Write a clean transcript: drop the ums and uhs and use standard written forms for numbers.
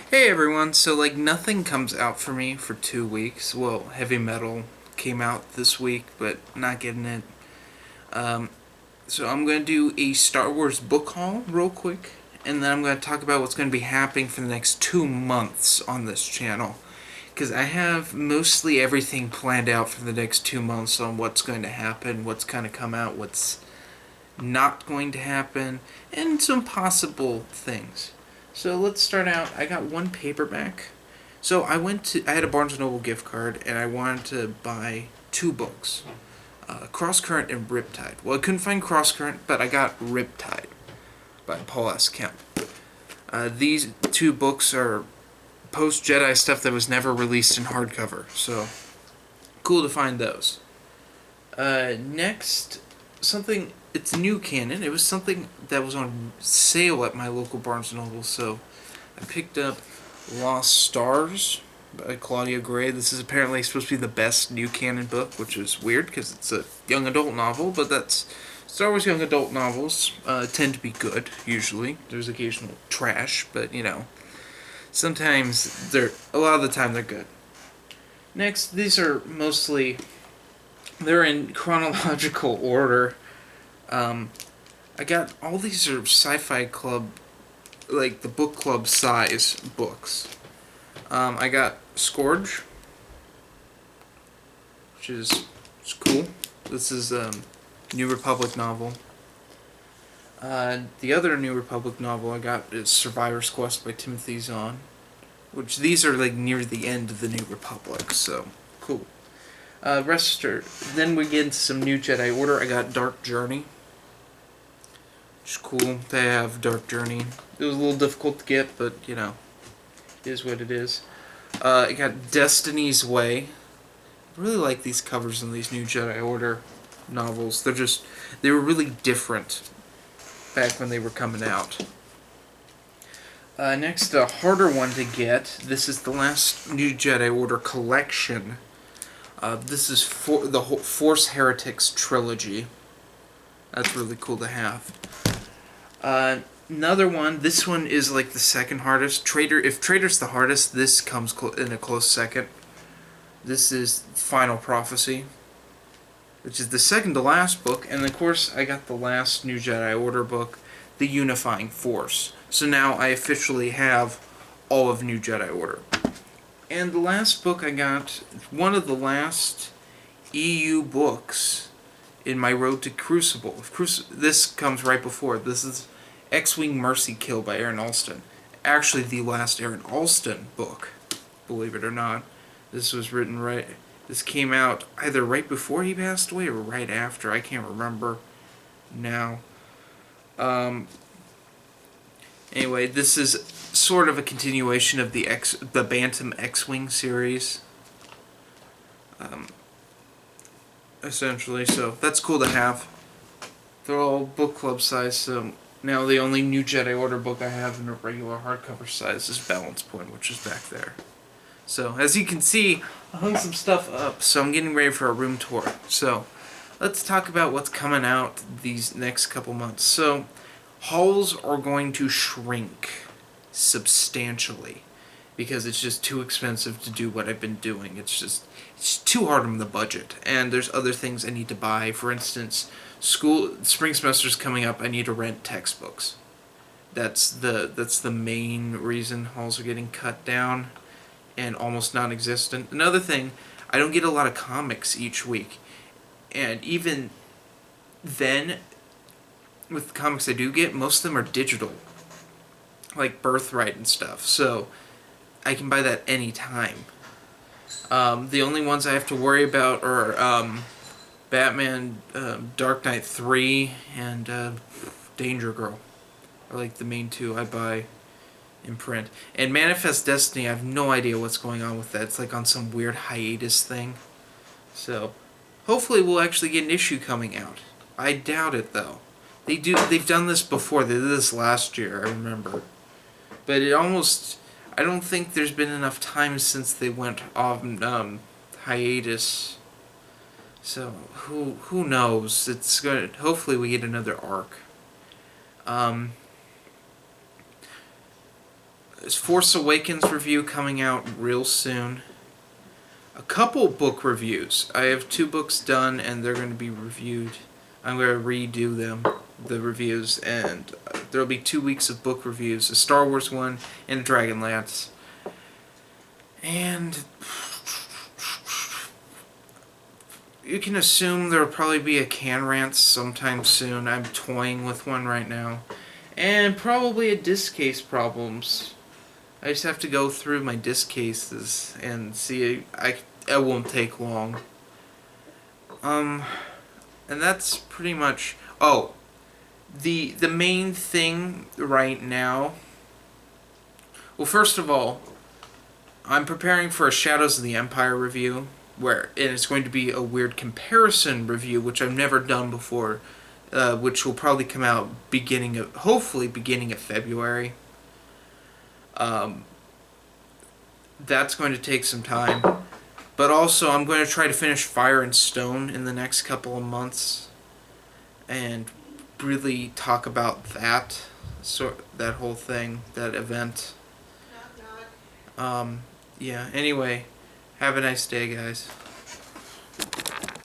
Hey everyone, so nothing comes out for me for 2 weeks. Well, Heavy Metal came out this week, but not getting it. Um, so I'm going to do a Star Wars book haul real quick, and then I'm going to talk about what's going to be happening for the next 2 months on this channel. Because I have mostly everything planned out for the next 2 months on what's going to happen, what's going to come out, what's not going to happen, and some possible things. So let's start out. I got one paperback. So I had a Barnes and Noble gift card, and I wanted to buy two books, Crosscurrent and Riptide. Well, I couldn't find Crosscurrent, but I got Riptide by Paul S. Kemp. These two books are post Jedi stuff that was never released in hardcover, so cool to find those. Next, something, it's new canon. It was something that was on sale at my local Barnes & Noble, so I picked up Lost Stars by Claudia Gray. This is apparently supposed to be the best new canon book, which is weird because it's a young adult novel, but that's Star Wars young adult novels tend to be good, usually. There's occasional trash, but sometimes a lot of the time they're good. Next, these are mostly, they're in chronological order. I got all these are sci-fi club, like the book club size books. I got Scourge, which is it's cool. This is New Republic novel. The other New Republic novel I got is Survivor's Quest by Timothy Zahn, which these are near the end of the New Republic, so cool. Then we get into some New Jedi Order. I got Dark Journey, which is cool. They have Dark Journey. It was a little difficult to get, but it is what it is. I got Destiny's Way. I really like these covers in these New Jedi Order novels. They were really different back when they were coming out. Next, a harder one to get. This is the last New Jedi Order collection. This is the whole Force Heretics trilogy. That's really cool to have. Another one. This one is like the second hardest. If Traitor's the hardest, this comes in a close second. This is Final Prophecy, which is the second to last book, and of course I got the last New Jedi Order book, The Unifying Force. So now I officially have all of New Jedi Order. And the last book I got, one of the last EU books in my road to Crucible. This comes right before. This is X-Wing Mercy Kill by Aaron Alston. Actually the last Aaron Alston book, believe it or not. This was written this came out either right before he passed away or right after. I can't remember now. Anyway, this is sort of a continuation of the Bantam X-Wing series. Essentially, so that's cool to have. They're all book club size, so now the only New Jedi Order book I have in a regular hardcover size is Balance Point, which is back there. So, as you can see, I hung some stuff up, so I'm getting ready for a room tour. So, let's talk about what's coming out these next couple months. So, hauls are going to shrink substantially because it's just too expensive to do what I've been doing. It's too hard on the budget, and there's other things I need to buy. For instance, spring semester's coming up. I need to rent textbooks. That's the main reason hauls are getting cut down and almost non-existent. Another thing, I don't get a lot of comics each week, and even then, with the comics I do get, most of them are digital, like Birthright and stuff, so I can buy that anytime. The only ones I have to worry about are Batman, Dark Knight 3, and Danger Girl are like the main two I buy in print. And Manifest Destiny, I have no idea what's going on with that. It's like on some weird hiatus thing. So, hopefully we'll actually get an issue coming out. I doubt it, though. They've done this before. They did this last year, I remember. But I don't think there's been enough time since they went on hiatus. So, who knows? Hopefully we get another arc. There's Force Awakens review coming out real soon. A couple book reviews. I have 2 books done and they're going to be reviewed. I'm going to redo them, the reviews, and there'll be 2 weeks of book reviews. A Star Wars one and a Dragonlance. And you can assume there'll probably be a Can Rant sometime soon. I'm toying with one right now. And probably a disc case problems. I just have to go through my disc cases and see. It won't take long. And that's pretty much. Oh, the main thing right now. Well, first of all, I'm preparing for a Shadows of the Empire review, and it's going to be a weird comparison review, which I've never done before, which will probably come out hopefully beginning of February. That's going to take some time. But also, I'm going to try to finish Fire and Stone in the next couple of months. And really talk about that. That whole thing. That event. Yeah, anyway. Have a nice day, guys.